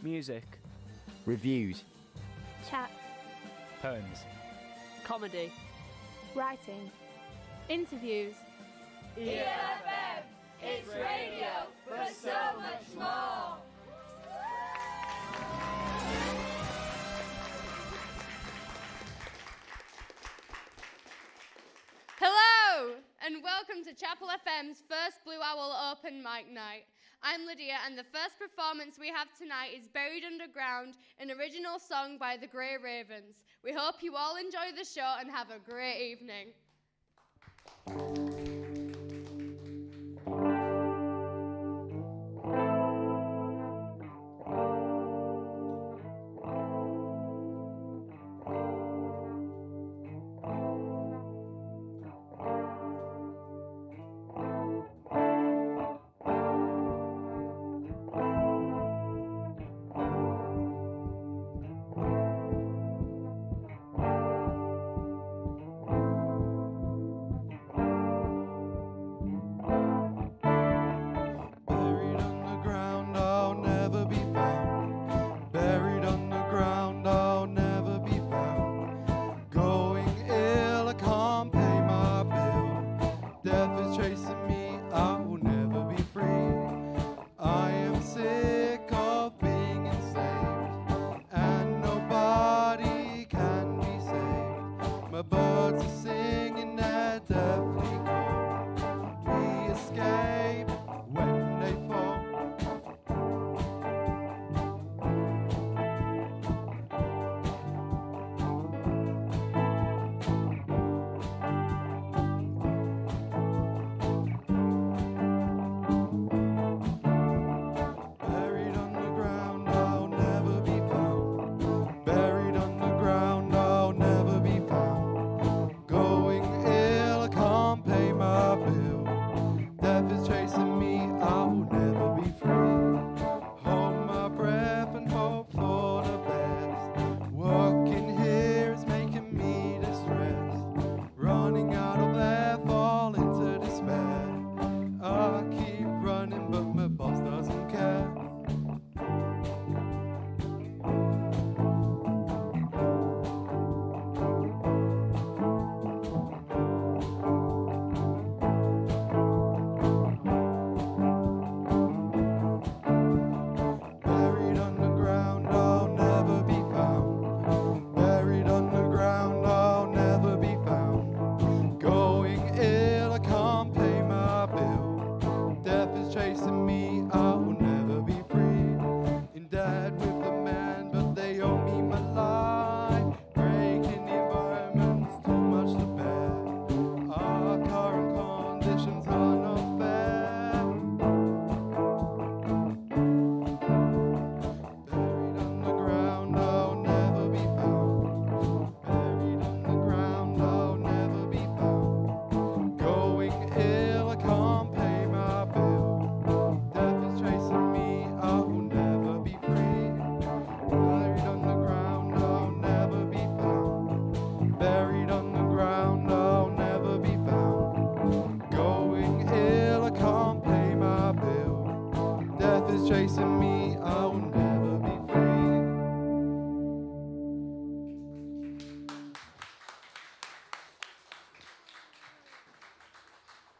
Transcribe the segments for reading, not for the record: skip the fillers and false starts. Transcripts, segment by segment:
Music. Reviews. Chat. Poems. Comedy. Writing. Interviews. ELFM, it's radio, but so much more. Hello, and welcome to Chapel FM's first Blue Owl Open Mic Night. I'm Lydia, and the first performance we have tonight is Buried Underground, an original song by the Grey Ravens. We hope you all enjoy the show and have a great evening.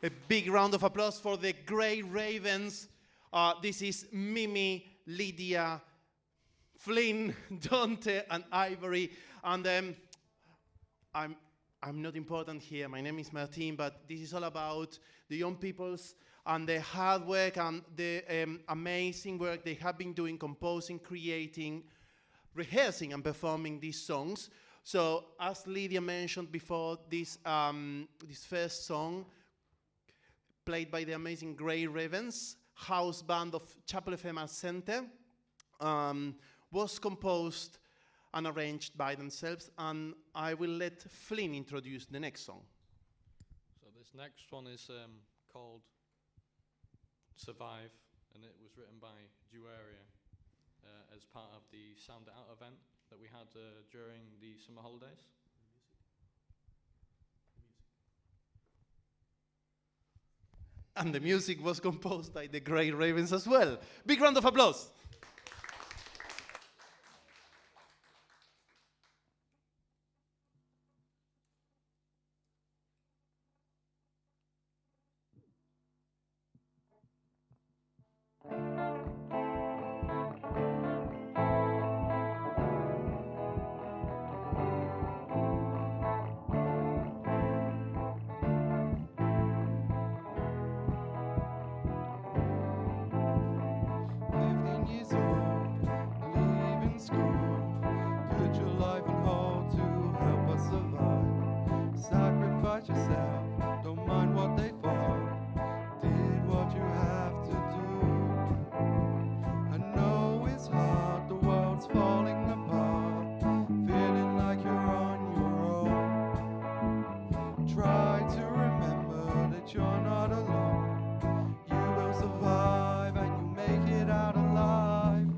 A big round of applause for the Grey Ravens. This is Mimi, Lydia, Flynn, Dante, and Ivory. And I'm not important here. My name is Martin, but this is all about the young peoples and the hard work and the amazing work they have been doing, composing, creating, rehearsing, and performing these songs. So, as Lydia mentioned before, this first song, played by the amazing Grey Ravens, house band of Chapel FM Arts Center, was composed and arranged by themselves, and I will let Flynn introduce the next song. So this next one is called Survive, and it was written by Duaria as part of the Sound It Out event that we had during the summer holidays. And the music was composed by the Grey Ravens as well. Big round of applause. Try to remember that you're not alone. You will survive and you'll make it out alive.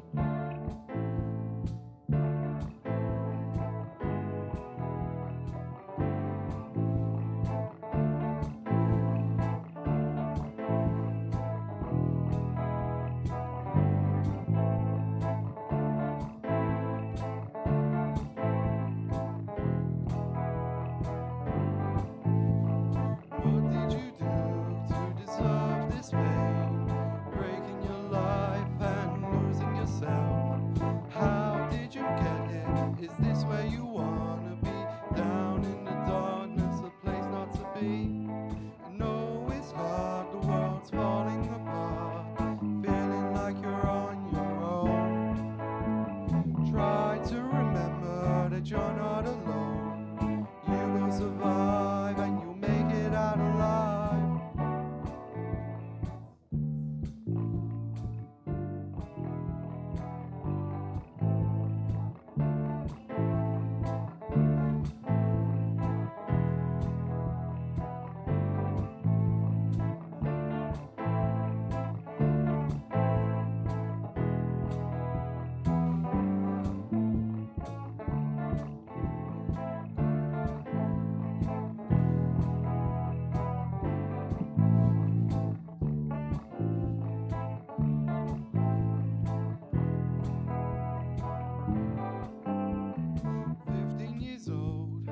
15 years old,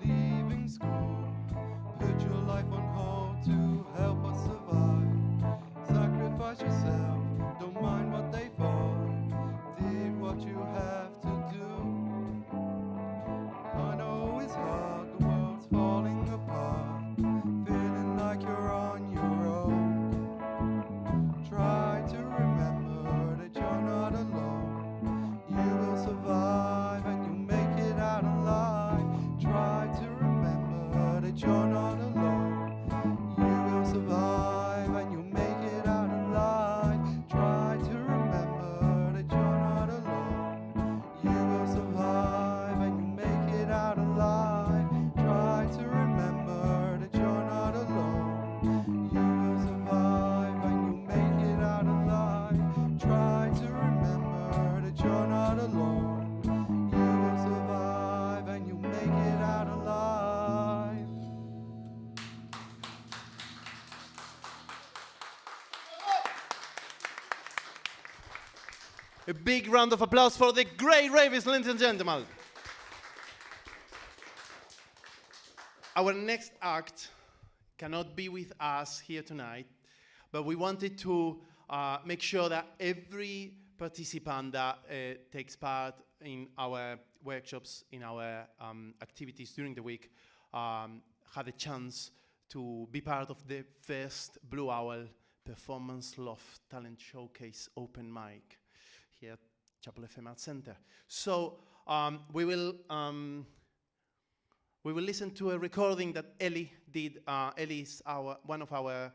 leaving school. Put your life on hold to help us survive. Sacrifice yourself, don't mind what they thought. Did what you have to do. I know it's hard, the world's falling apart. Feeling like you're on your own. Try to remember that you're not alone. You will survive and you'll make it out alive. Try to remember that you're not alone. You will survive and you'll make it out alive. Try to remember that you're not alone. You will survive and you'll make it out alive. Try to remember that you're not alone. You will survive and you'll make it out alive. Try to remember that you're not alone. You will survive and you'll make it out alive. A big round of applause for the Grey Ravens, ladies and gentlemen. Our next act cannot be with us here tonight, but we wanted to make sure that every participant that takes part in our workshops, in our activities during the week, had a chance to be part of the first Blue Owl Performance Loft Talent Showcase open mic here at Chapel FM Arts Center. So we will listen to a recording that Ellie did. Ellie is one of our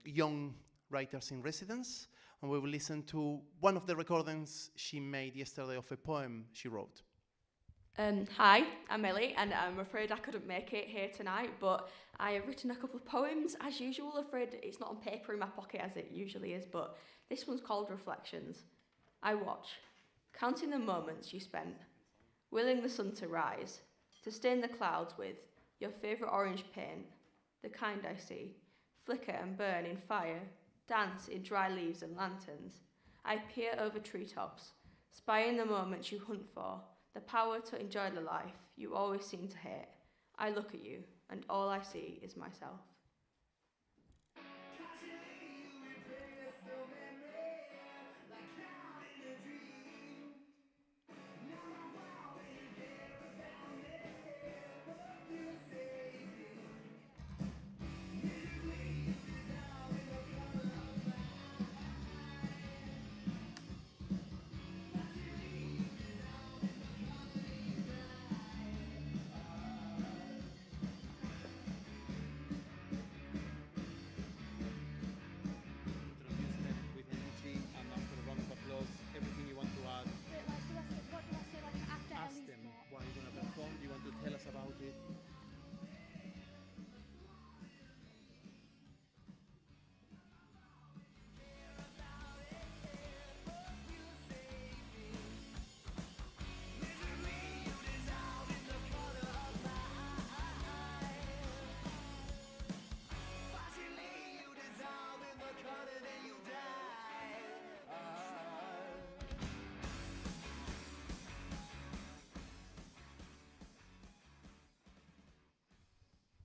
young writers in residence, and we will listen to one of the recordings she made yesterday of a poem she wrote. Hi, I'm Ellie, and I'm afraid I couldn't make it here tonight, but I have written a couple of poems, as usual. Afraid it's not on paper in my pocket as it usually is, but this one's called Reflections. I watch, counting the moments you spent, willing the sun to rise, to stain the clouds with your favourite orange paint, the kind I see, flicker and burn in fire, dance in dry leaves and lanterns. I peer over treetops, spying the moments you hunt for, the power to enjoy the life you always seem to hate. I look at you, and all I see is myself.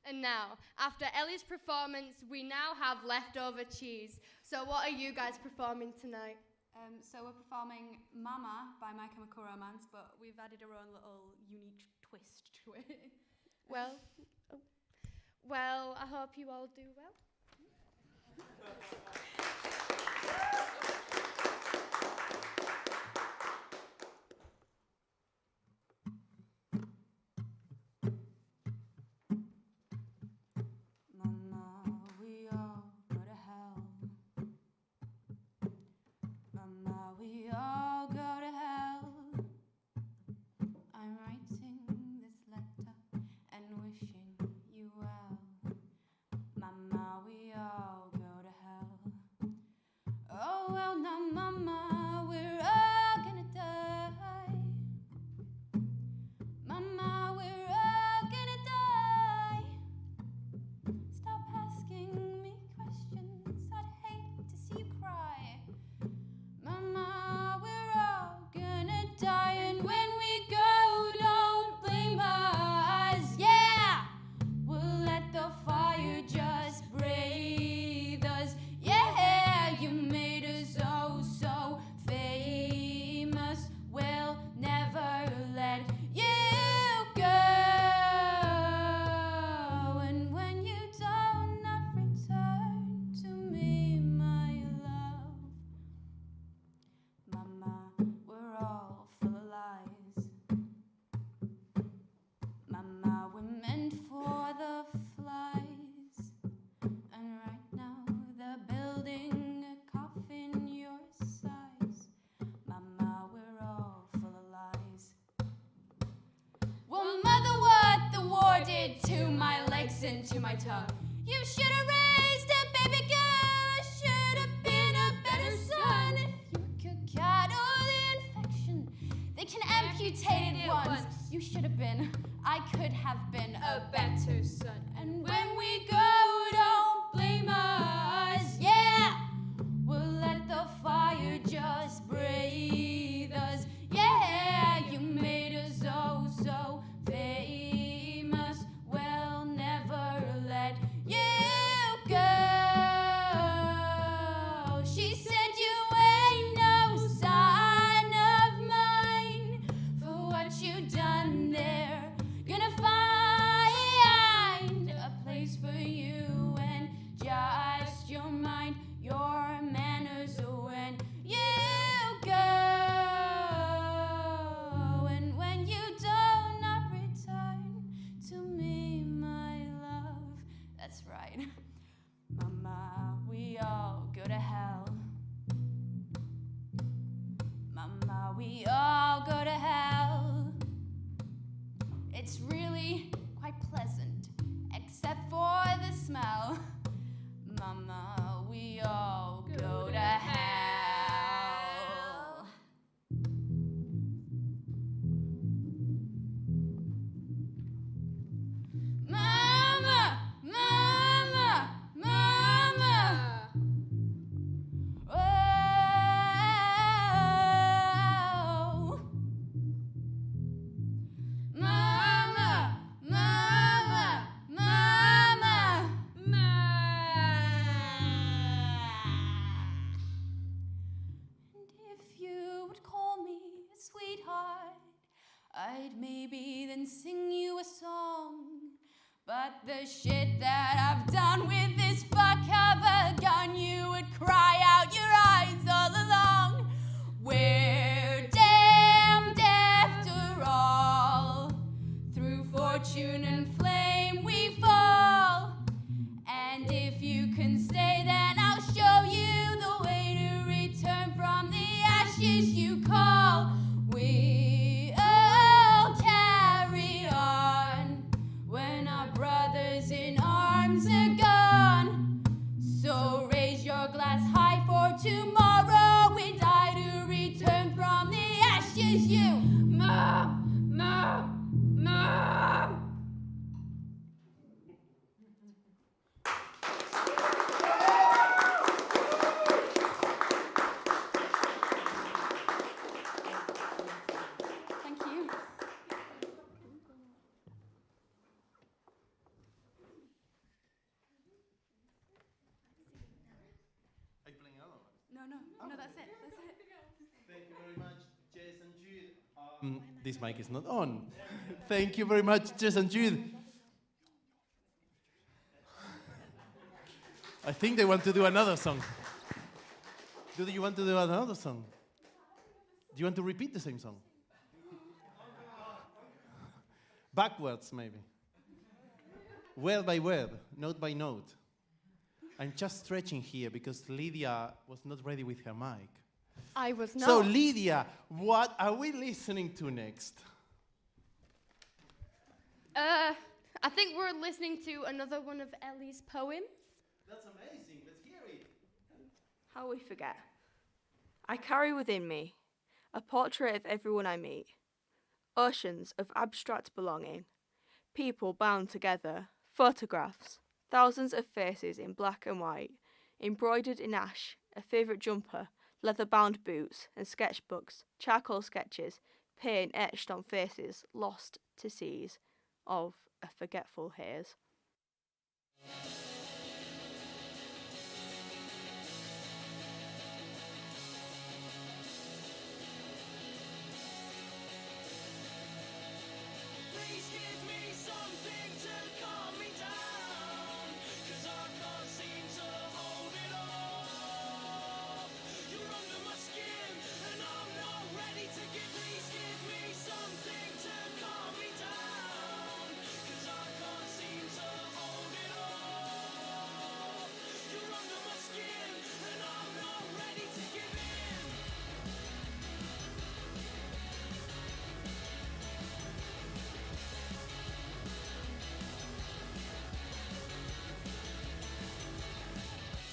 And now, after Ellie's performance, we now have leftover cheese. So what are you guys performing tonight? So we're performing Mama by My Chemical Romance, but we've added our own little unique twist to it. Well, I hope you all do well. Mama, we all go to hell. Mama, we all go to hell. I'm writing this letter and wishing you well. Mama, we all go to hell. Oh, well, now, Mama, we're all gonna die. Mama, we're all gonna die. Stop asking me questions, I'd hate to see you cry. Mama, we're all gonna die, and when we go, don't blame us. Yeah, we'll let the fire just breathe us. Yeah, you made us oh so famous. We'll never let you go. And when you don't not return to me, my love. Mama, we're all full of lies. Mama, we're meant for the flies. And right now they're building a coffin your size. Mama, we're all full of lies. Well, Mother, what the war did to my legs and to my tongue. You should have raised a baby girl. I should have been a better son. If you could cattle the infection, they can amputate it once. You should have been, I could have been a better son. And when we go, don't blame us. Yeah, we'll let the fire just breathe us. Yeah, you made us oh so famous. We'll never let you go. She said you ain't no sign of mine for what you done there. Gonna find a place for you and just your mind, your manners when you go. And when you do not return to me, my love. That's right. Mama, we all go to hell. Mama, we all go to hell. It's really quite pleasant, except for the smell. Mama, we all go to hell. Mama, Mama, Mama. Oh. Mama, Mama, Mama, And if you would call me a sweetheart, I'd maybe then sing you a song. But the shit that I've done with this fuck of a gun, you would cry out your eyes all along. We're damned after all. Through fortune and flame we fall. And if you can stay, then I'll show you the way to return from the ashes you call. We all carry on when our brothers in arms are gone. No, that's it. Thank you very much, Jess and Jude. This mic is not on. Thank you very much, Jess and Jude. I think they want to do another song. Do you want to do another song? Do you want to repeat the same song? Backwards, maybe. Word by word, note by note. I'm just stretching here because Lydia was not ready with her mic. I was not. So, Lydia, what are we listening to next? I think we're listening to another one of Ellie's poems. That's amazing. Let's hear it. How we forget. I carry within me a portrait of everyone I meet. Oceans of abstract belonging. People bound together. Photographs. Thousands of faces in black and white. Embroidered in ash. A favourite jumper. Leather-bound boots and sketchbooks. Charcoal sketches. Paint etched on faces lost to seas of a forgetful haze. Please give me something to calm me down, 'cause I can't seem to hold it off. You're under my skin and I'm not ready to give. Please give me something to calm me down, 'cause I can't seem to hold it off. You're under my skin and I'm not ready to give in.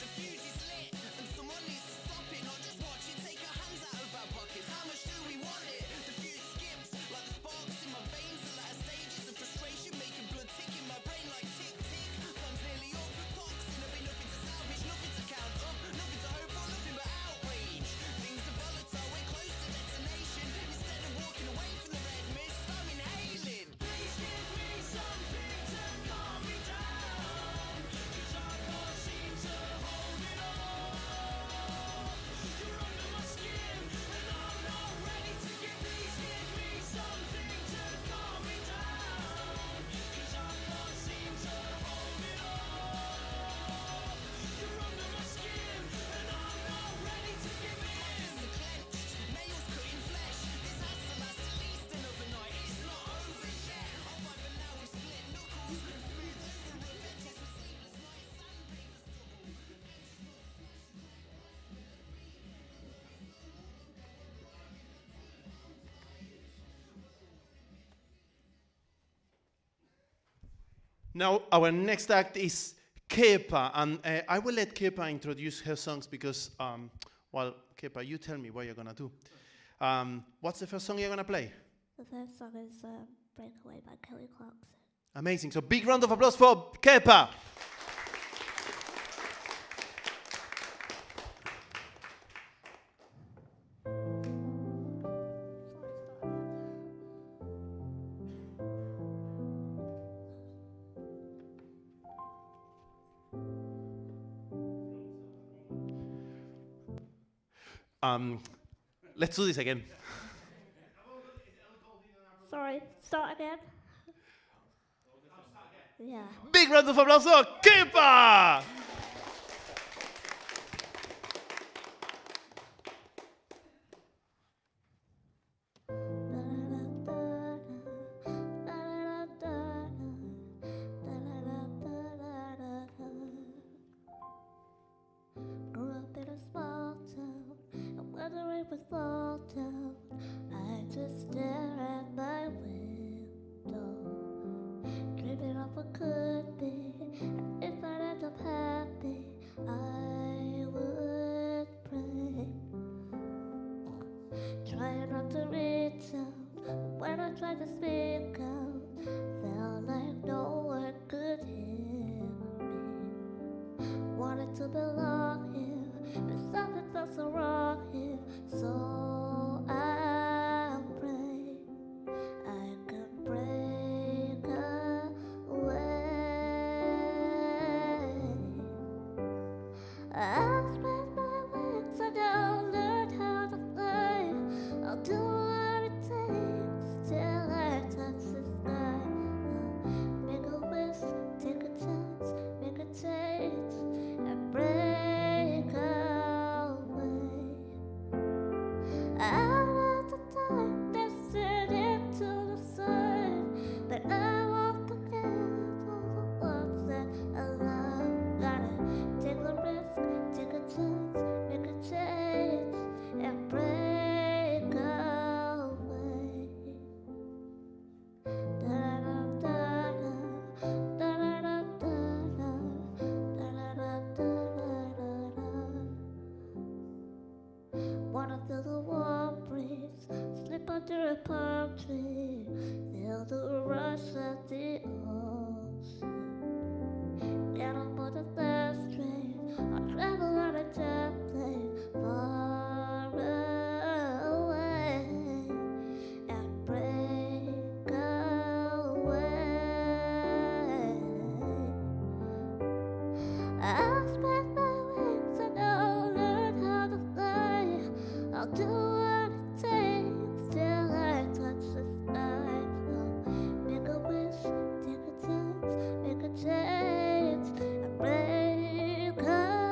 The fuse is lit and someone needs to stop it, not just watch it, take our hands out of our pockets. How much do we want it? The fuse skips like the sparks in my veins, the latter stages of frustration, making blood tick in my brain like tick tick. Time's nearly up, toxin, there'll be nothing to salvage, nothing to count up, nothing to hope for, nothing but outrage. Things are volatile, we're close to detonation. Instead of walking away from the red mist, I'm inhaling. Please give me something to calm me down, 'cause I can't seem to hold it off. You're under my skin and I'm not ready to give. Please give me something to calm me down, 'cause I can't seem to hold it off. You're under my skin and I'm not ready to give in. Clenched, nails cutting flesh. This has to last at least another night. It's not over yet. Alright, but now we've split knuckles. Smooth over a bed, yes, with sleepless nights, sandpaper stubble. Now, our next act is Kepa, and I will let Kepa introduce her songs because, well, Kepa, you tell me what you're gonna do. What's the first song you're gonna play? The first song is Breakaway by Kelly Clarkson. Amazing. So, big round of applause for Kepa. Let's do this again. Sorry, start again. Yeah. Big round of applause for Kepa. Grew up in a small town, and when the rain would fall down, I just stare at my window, dreaming of what could be. And if I end up happy, I would pray. Trying not to reach out, but when I tried to speak out, felt like no one could hear me. Wanted to belong here, but something felt so wrong here. So I'll pray I can break away. I'll spread my wings and a palm tree, feel the rush of the ocean. Get on board the fast train, I'll travel on a jet plane far away and break away. I'll spread my wings and I'll learn how to fly. I'll do what it takes till I touch the sky. I'll make a wish, take a chance, make a change, and break away.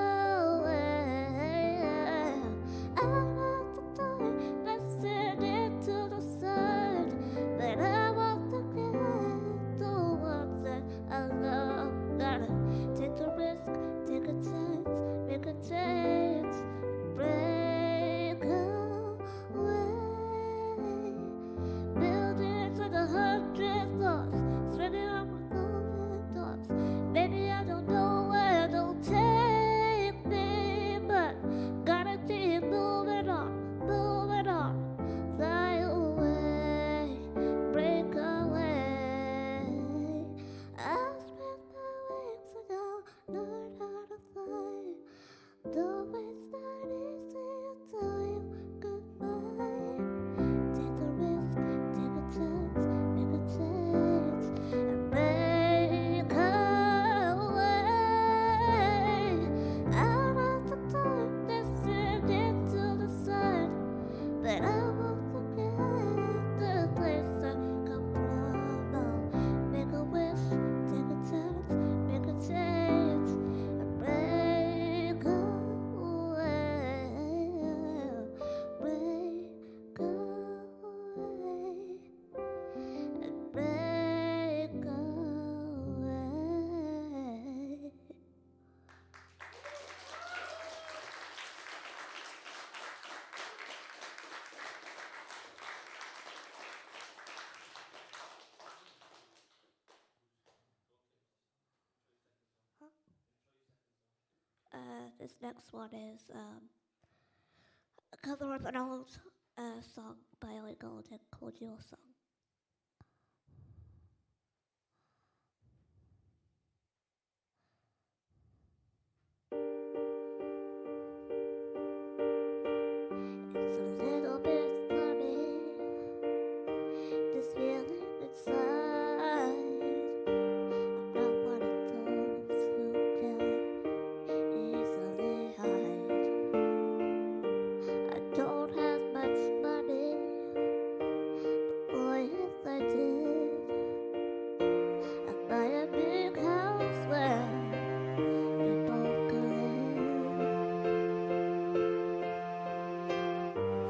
I'll have to die, listen into the sun, but I won't forget the ones that I love. Gotta take the risk, take a chance, make a change, break away. Buildings with 100 floors, swinging on my golden doors. Maybe I don't know where they'll take me, but gotta keep moving on, fly away, break away. I'll spread my wings and I'll learn how to fly. Though it's not easy to tell you goodbye. Take the risk, take a chance, make a change, and break away. Out of the darkness and into the sun, but I won't forget the place I come from. I'll make a wish, take a chance, make a change, and break away, break away, and break away. This next one is a cover of an old song by Ellie Goulding called Your Song. It's a little bit funny, this feeling inside. I'm not one of those who can easily hide. I don't have much money, but boy, if I did, I'd buy a big house where we both could live.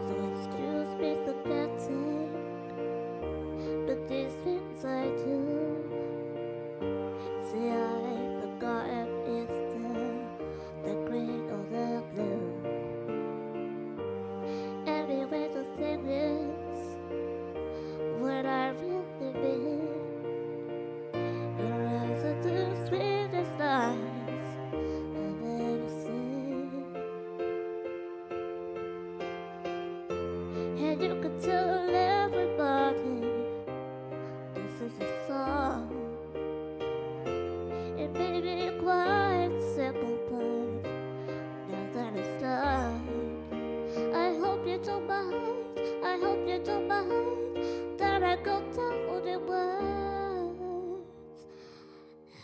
So excuse me for getting, but these things I do. See, I've forgotten if the green or the blue. Anyway, the thing is, what I really mean, your eyes are the sweetest eyes I've ever seen. And you could tell everybody this is a song. It may be quite simple, but now that it's done, I hope you don't mind, I hope you don't mind that I go down in words.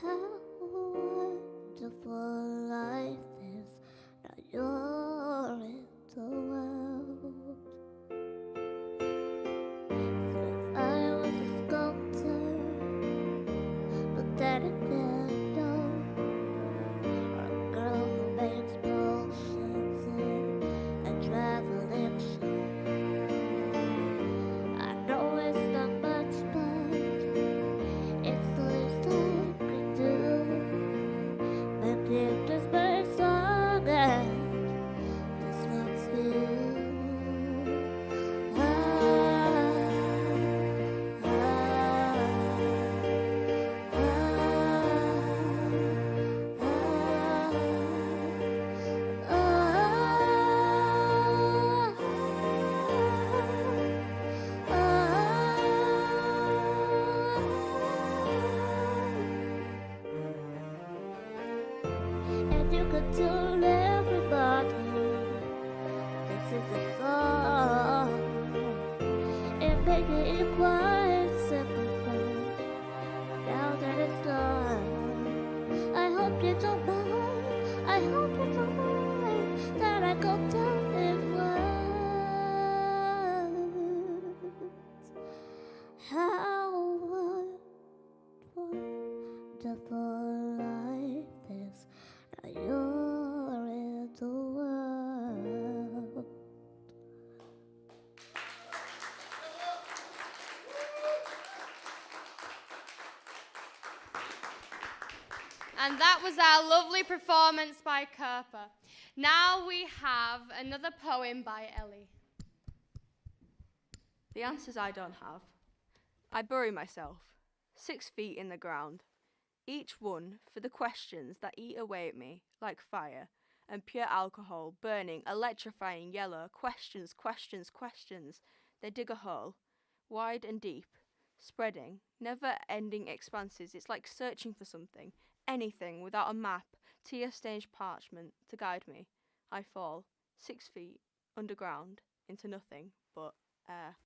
How wonderful life is, now you're in the world. So if I was a sculptor, but then again, no, or a girl who makes potions in a traveling show. I know it's not much, but it's the least I could do. But give this bird song and this one's for you. Ah, ah, ah, ah, ah. could tell everybody this is a song. It made me quite simple. Now that it's done, I hope you don't mind. I hope you don't mind that I go down in words. How wonderful life is. Now you're in the world. And that was our lovely performance by Kerper. Now we have another poem by Ellie. The answers I don't have. I bury myself 6 feet in the ground, each one for the questions that eat away at me like fire and pure alcohol, burning, electrifying yellow. Questions, questions, questions. They dig a hole, wide and deep, spreading, never-ending expanses. It's like searching for something, anything without a map, tear-stained parchment to guide me. I fall 6 feet underground into nothing but air.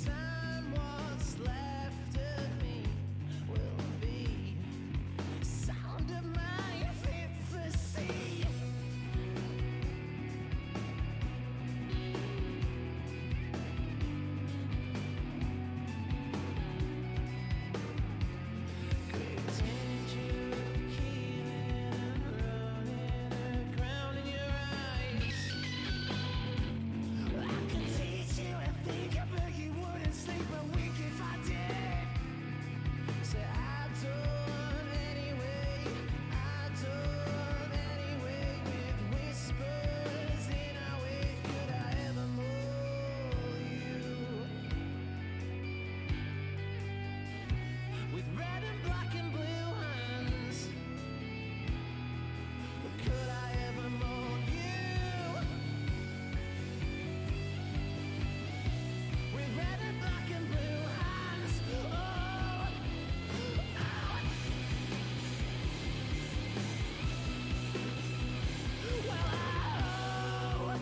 Time what's left of me will be sound of my infancy. Grave danger of killing and running aground in your eyes. I could teach you a thing, but you wouldn't sleep a week if I did. So I don't anyway, with whispers in our way. Could I ever mold you? With red and black and blue hands, could I ever mold you? With red and black and blue hands, oh, well,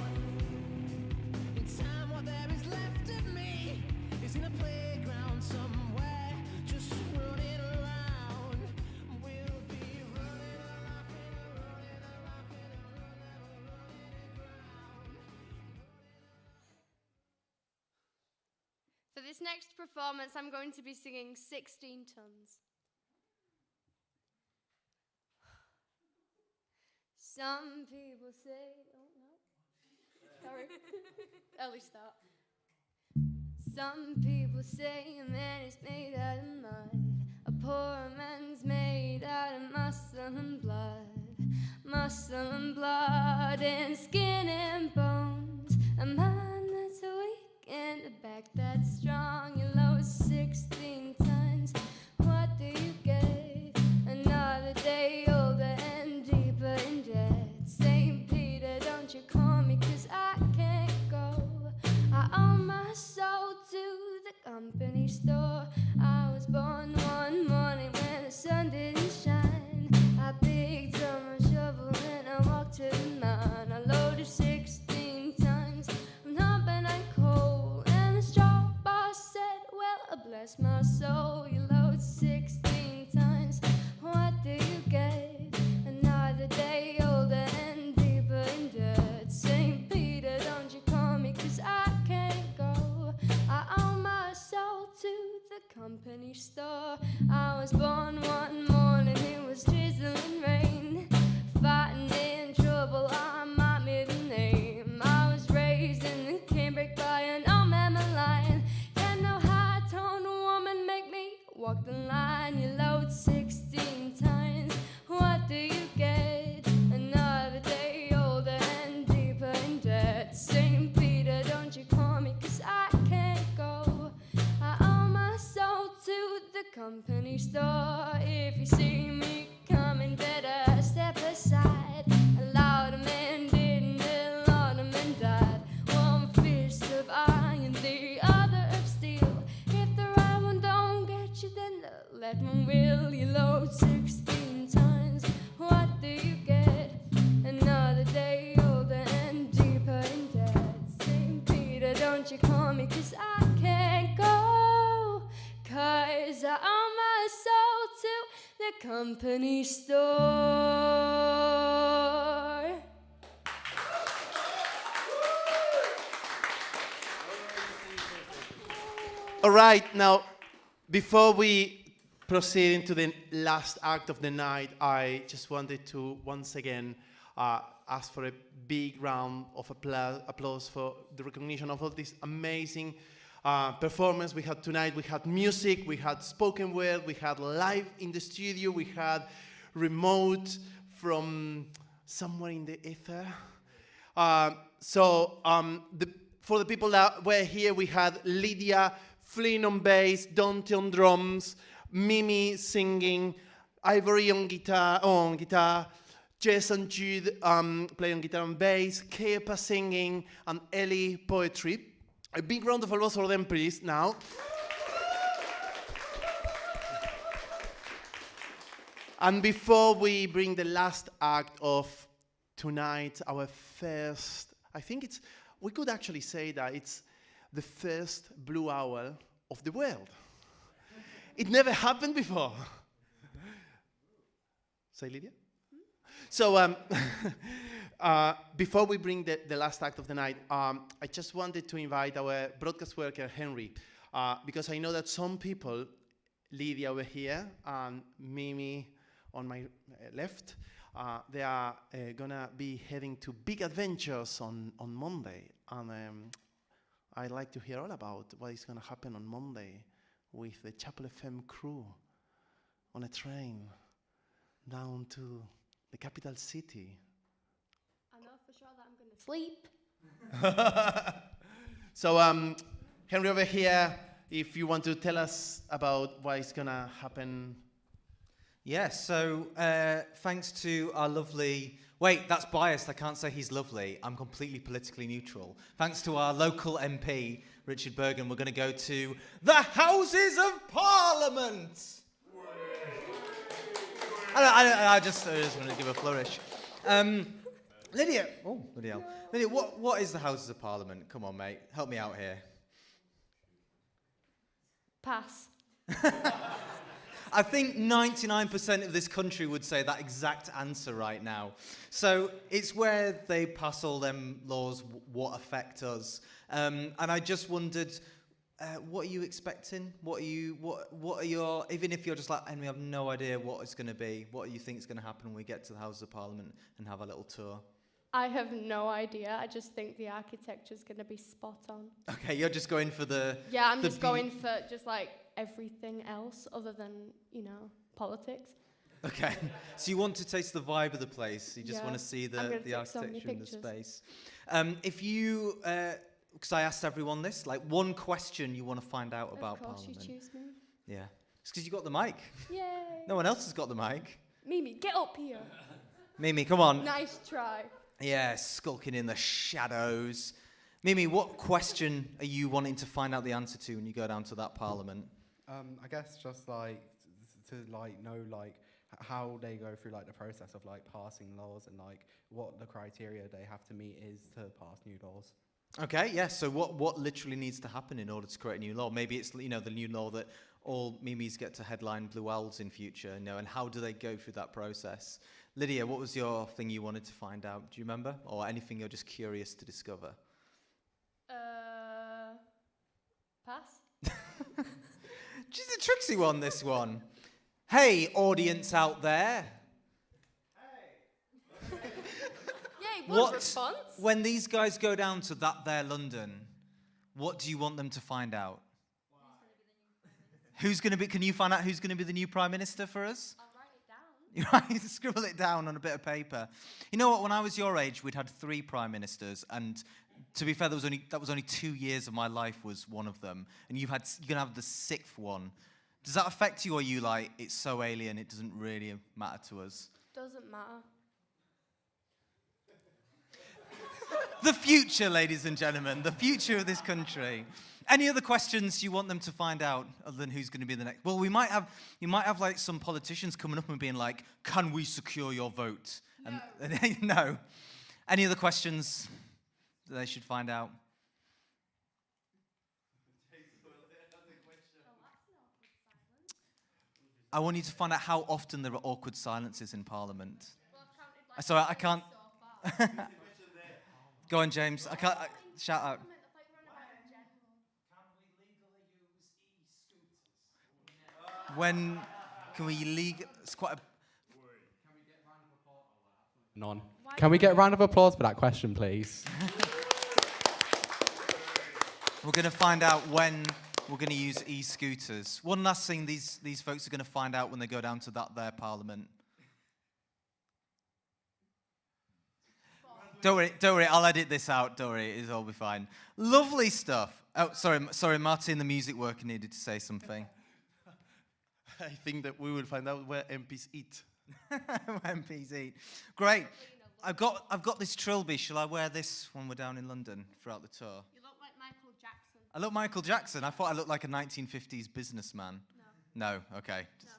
in time what there is left of me is in a playground somewhere, just running around. We'll be running around. For this next performance, I'm going to be singing 16 Tons. Some people say, oh no, sorry, early start. Some people say a man is made out of mud, a poor man's made out of muscle and blood and skin and bones. A mind that's weak and a back that's strong. You load 16 tons. What do you get? Another day older and deeper in debt. St. Peter, don't you call me 'cause I can't go. I owe my soul to the company store. I was born one morning when the sun didn't shine. I picked up my shovel and I walked to the mine. I loaded 16 tons of humping and coal. And the straw boss said, well, bless my soul, you load 16 tons. What do you get? Another day older and deeper in debt. St. Peter, don't you call me 'cause I can't go. I owe my soul to the company store. I was born one morning, it was drizzling rain. Fighting in trouble, I'm my middle name. I was raised in the Cambridge by an old man lion. Can no high-toned woman make if you see me coming, better step aside. A lot of men didn't, a lot of men died. One fist of iron, the other of steel. If the right one don't get you, then the left one will. You load 16 times, what do you get? Another day older and deeper in debt. St. Peter, don't you call me, 'cause I can't go. 'Cause I owe my soul to the company store. All right, now, before we proceed into the last act of the night, I just wanted to once again ask for a big round of applause for the recognition of all this amazing performance we had tonight. We had music, we had spoken word, we had live in the studio, we had remote from somewhere in the ether. For the people that were here, we had Lydia Flynn on bass, Dante on drums, Mimi singing, Ivory on guitar, Jess and Jude playing on guitar and bass, Kepa singing, and Ellie poetry. A big round of applause for them, please, now. And before we bring the last act of tonight, our first, we could actually say that it's the first Blue Owl of the world. It never happened before. Say, Lydia? So, before we bring the last act of the night, I just wanted to invite our broadcast worker, Henry, because I know that some people, Lydia over here and Mimi on my left, they are gonna be heading to big adventures on Monday. And I'd like to hear all about what is gonna happen on Monday with the Chapel FM crew on a train down to the capital city. I know for sure that I'm going to sleep. So, Henry over here, if you want to tell us about what is going to happen. Yes, so thanks to our lovely... Wait, that's biased. I can't say he's lovely. I'm completely politically neutral. Thanks to our local MP, Richard Bergen, we're going to go to the Houses of Parliament. I just want to give a flourish. Lydia, Lydia, what is the Houses of Parliament? Come on, mate, help me out here. Pass. I think 99% of this country would say that exact answer right now. So it's where they pass all them laws what affect us. And I just wondered, what are you expecting? What are your, even if you're just like, Henry, I have no idea what it's going to be, what do you think is going to happen when we get to the Houses of Parliament and have a little tour? I have no idea. I just think the architecture's going to be spot on. Okay, you're just going for the... Yeah, I'm just going for just like everything else other than, politics. Okay, so you want to taste the vibe of the place. You just want to see the architecture and the pictures. space. If you... because I asked everyone this, like one question you want to find out about Parliament. Of course you choose me. Yeah. It's because you got the mic. Yay. No one else has got the mic. Mimi, get up here. Mimi, come on. Nice try. Yeah, skulking in the shadows. Mimi, what question are you wanting to find out the answer to when you go down to that Parliament? I guess just like to like know like how they go through like the process of like passing laws and like what the criteria they have to meet is to pass new laws. Okay, yeah, so what literally needs to happen in order to create a new law? Maybe it's, the new law that all Mimis get to headline Blue Owls in future, and how do they go through that process? Lydia, what was your thing you wanted to find out? Do you remember? Or anything you're just curious to discover? Pass. She's a tricksy one, this one. Hey, audience out there. Yay, what response? When these guys go down to that there London, what do you want them to find out? Who's going to be? Can you find out who's going to be the new Prime Minister for us? I'll write it down. You scribble it down on a bit of paper. You know what? When I was your age, we'd had 3 Prime Ministers, and to be fair, that was only 2 years of my life was one of them, and you're going to have the 6th one. Does that affect you, or are you like, it's so alien, it doesn't really matter to us? Doesn't matter. The future, ladies and gentlemen, the future of this country. Any other questions you want them to find out other than who's going to be the next? Well, you might have like some politicians coming up and being like, "Can we secure your vote?" No. And no. Any other questions that they should find out? I want you to find out how often there are awkward silences in Parliament. Sorry, I can't. Go on, James. I can't. Shout out. When can we It's quite a. None. Can we get a round of applause for that question, please? We're going to find out when we're going to use e-scooters. One last thing these folks are going to find out when they go down to their parliament. Don't worry, I'll edit this out, don't worry, it'll all be fine. Lovely stuff. Oh, sorry, Martin, the music worker needed to say something. I think that we will find out where MPs eat. MPs eat. Great. I've got this trilby. Shall I wear this when we're down in London throughout the tour? You look like Michael Jackson. I look Michael Jackson. I thought I looked like a 1950s businessman. No, okay. No.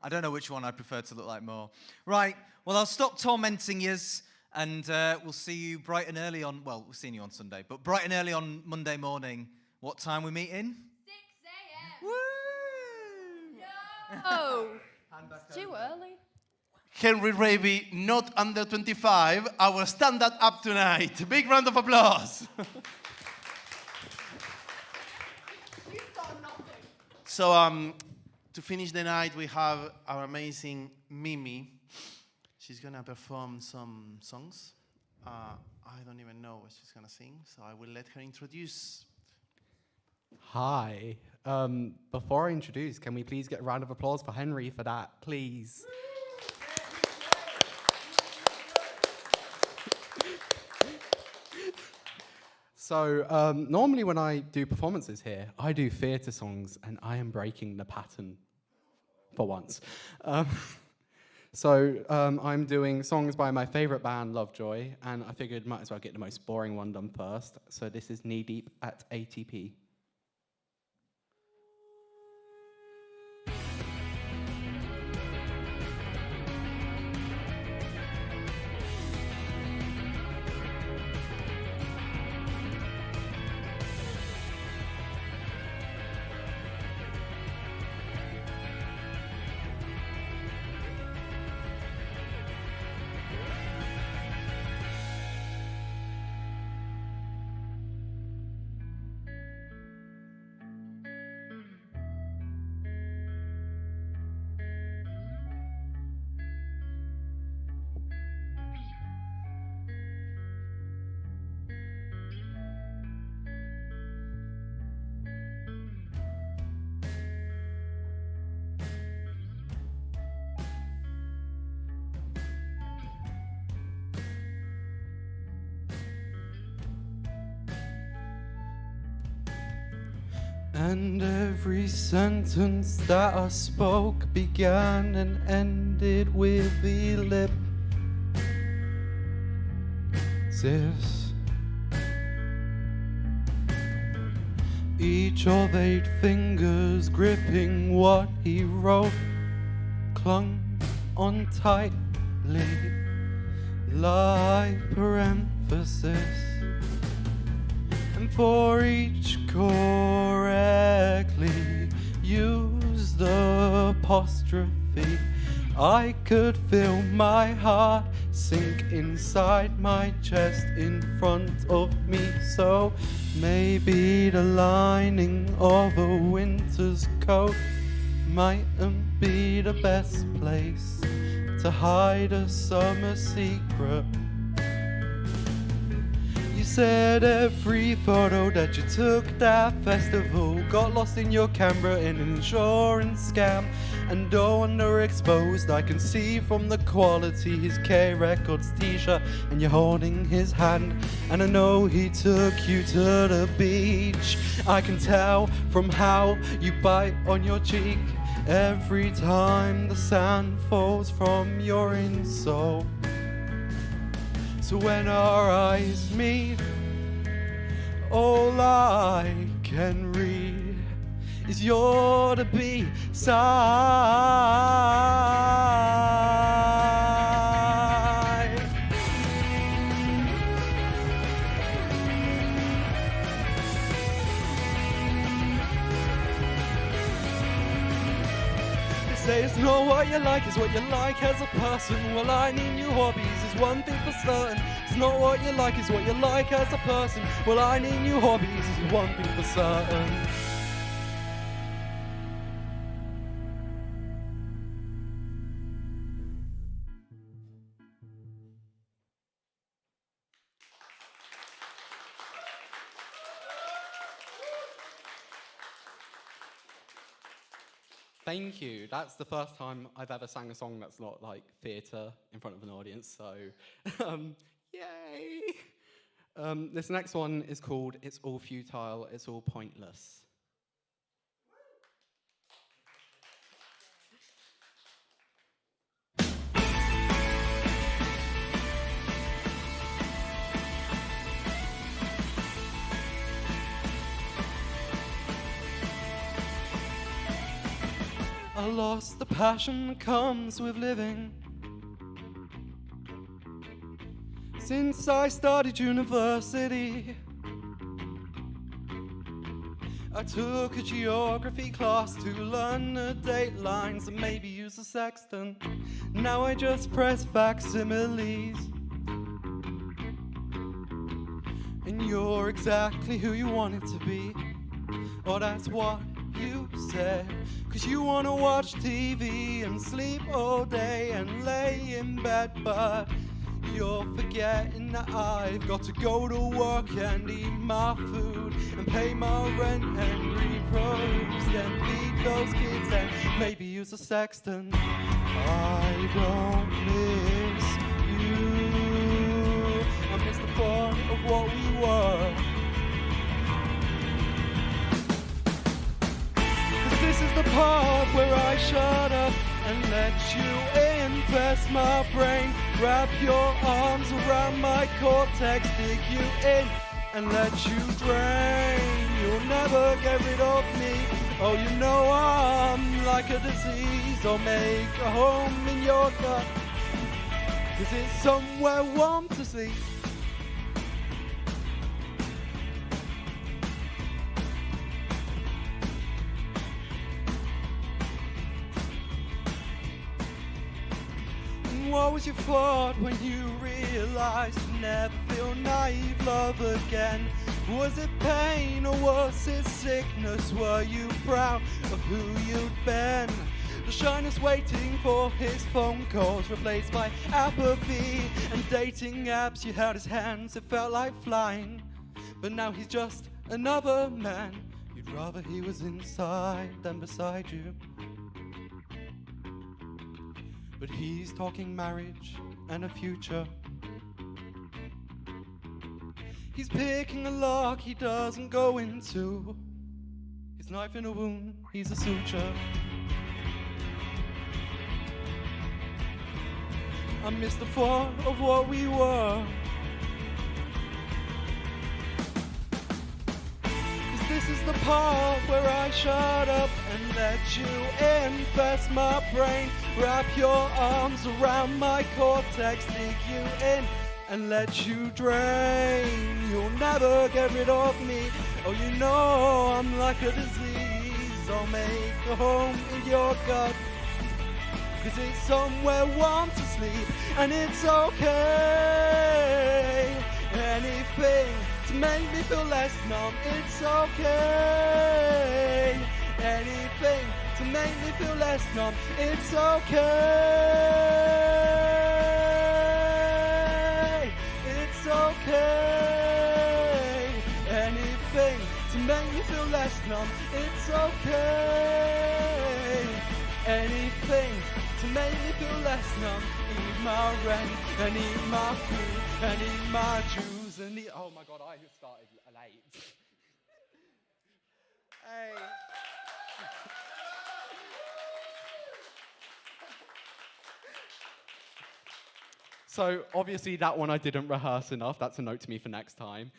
I don't know which one I prefer to look like more. Right, well, I'll stop tormenting yous, and we'll see you bright and early on, well, we're seeing you on Sunday, but bright and early on Monday morning. What time we meet in? 6 a.m. Woo! Oh, it's too early. Henry Raby, not under 25, our stand-up up tonight. Big round of applause. So, to finish the night, we have our amazing Mimi. She's gonna perform some songs. I don't even know what she's gonna sing, so I will let her introduce. Hi. Before I introduce, can we please get a round of applause for Henry for that, please? So, normally when I do performances here, I do theatre songs, and I am breaking the pattern for once. I'm doing songs by my favourite band, Lovejoy, and I figured might as well get the most boring one done first. So this is Knee Deep at ATP. And every sentence that I spoke began and ended with the ellipsis. Each of 8 fingers gripping what he wrote clung on tightly like parenthesis. And for each correctly used apostrophe, I could feel my heart sink inside my chest in front of me. So maybe the lining of a winter's coat mightn't be the best place to hide a summer secret. You said every photo that you took that festival got lost in your camera in an insurance scam. And though underexposed, I can see from the quality his K Records t-shirt, and you're holding his hand, and I know he took you to the beach. I can tell from how you bite on your cheek every time the sand falls from your insole. So when our eyes meet, all I can read is you're to be side. They say it's not what you like, it's what you like as a person. Well, I need new hobbies, is one thing for certain. It's not what you like, it's what you like as a person. Well, I need new hobbies, is one thing for certain. Thank you. That's the first time I've ever sang a song that's not like theatre in front of an audience, so yay! This next one is called It's All Futile, It's All Pointless. I lost the passion that comes with living. Since I started university, I took a geography class to learn the date lines and maybe use a sextant. Now I just press facsimiles. And you're exactly who you wanted to be. Or that's what you said. 'Cause you wanna watch TV and sleep all day and lay in bed, but you're forgetting that I've got to go to work and eat my food and pay my rent and reproduce and feed those kids and maybe use a sextant. I don't miss you. I miss the fun of what we were. This is the part where I shut up and let you infest my brain. Wrap your arms around my cortex, dig you in and let you drain. You'll never get rid of me. Oh, you know I'm like a disease. I'll make a home in your gut, 'cause it's somewhere warm to sleep. What was your thought when you realized you never feel naive love again? Was it pain or was it sickness? Were you proud of who you'd been? The shyness waiting for his phone calls replaced by apathy and dating apps. You held his hands, it felt like flying, but now he's just another man. You'd rather he was inside than beside you. But he's talking marriage and a future. He's picking a lock he doesn't go into. His knife in a wound, he's a suture. I miss the thought of what we were. This is the part where I shut up and let you infest my brain. Wrap your arms around my cortex, dig you in and let you drain. You'll never get rid of me. Oh, you know I'm like a disease. I'll make a home in your gut, 'cause it's somewhere warm to sleep and it's okay. Anything to make me feel less numb, it's okay. Anything to make me feel less numb, it's okay. It's okay. Anything to make me feel less numb, it's okay. Anything to make me feel less numb. Eat my rent and eat my food and eat my juice and eat. Oh my god, I started late. Hey. So obviously that one I didn't rehearse enough. That's a note to me for next time.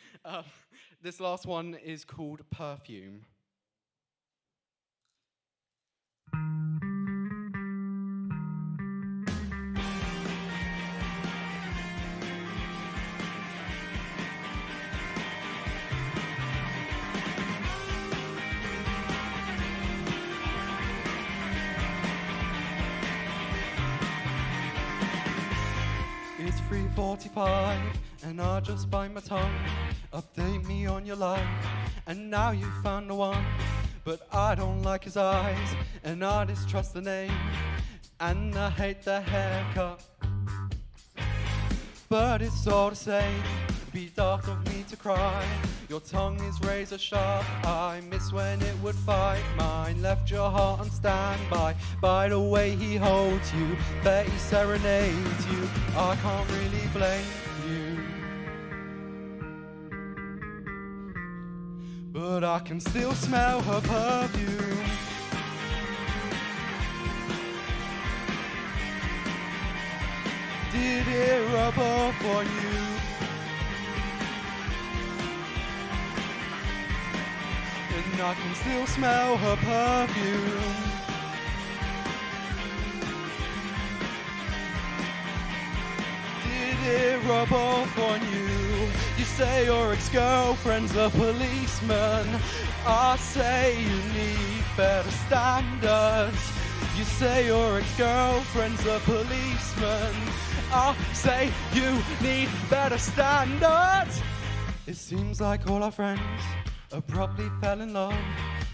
This last one is called Perfume. It's 3:45 and I just bite my tongue. Update me on your life, and now you found the one. But I don't like his eyes, and I distrust the name, and I hate the haircut. But it's all the same, be daft of me to cry. Your tongue is razor sharp, I miss when it would fight. Mine left your heart on standby. By the way he holds you, bet he serenades you. I can't really blame you, but I can still smell her perfume. Did it rub off on you? And I can still smell her perfume. Did it rub off on you? You say your ex-girlfriend's a policeman. I say you need better standards. You say your ex-girlfriend's a policeman. I say you need better standards. It seems like all our friends abruptly fell in love,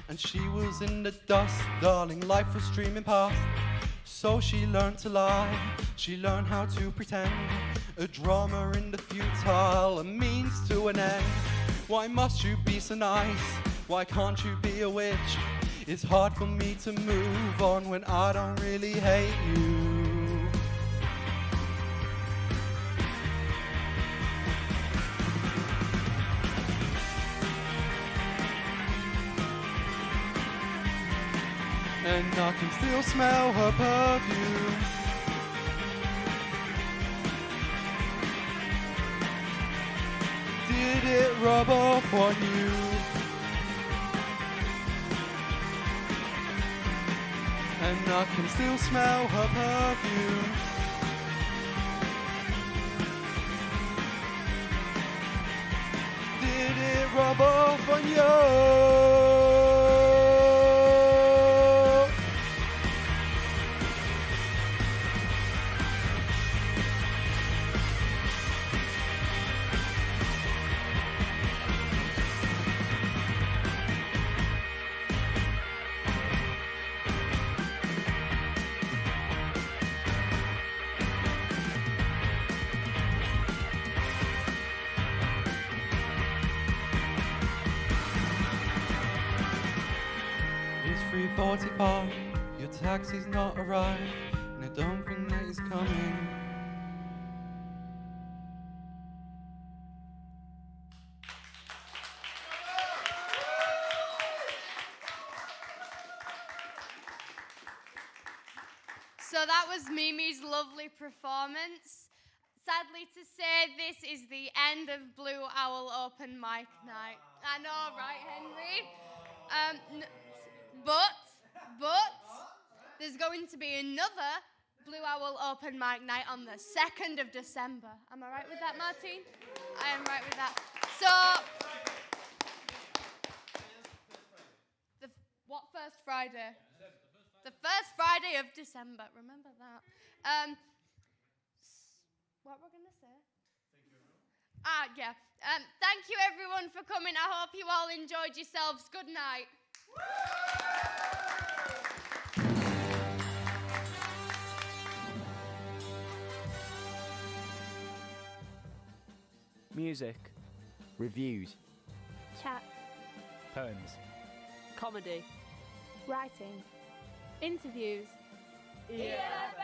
and she was in the dust, darling, life was streaming past. So she learned to lie, she learned how to pretend, a drama in the futile, a means to an end. Why must you be so nice? Why can't you be a witch? It's hard for me to move on when I don't really hate you. And I can still smell her perfume. Did it rub off on you? And I can still smell her perfume. Did it rub off on you? It's 3:45, your taxi's not arrived, and I don't think that he's coming. So that was Mimi's lovely performance. Sadly to say, this is the end of Blue Owl Open Mic Night. I know, right, Henry? But there's going to be another Blue Owl Open Mic Night on the 2nd of December. Am I right with that, Martine? I am right with that. So, what first Friday? The first Friday of December. Remember that. What we're going to say? Yeah. Thank you, everyone, for coming. I hope you all enjoyed yourselves. Good night. Music, reviews, Chat, poems, comedy, writing, interviews. ELFM.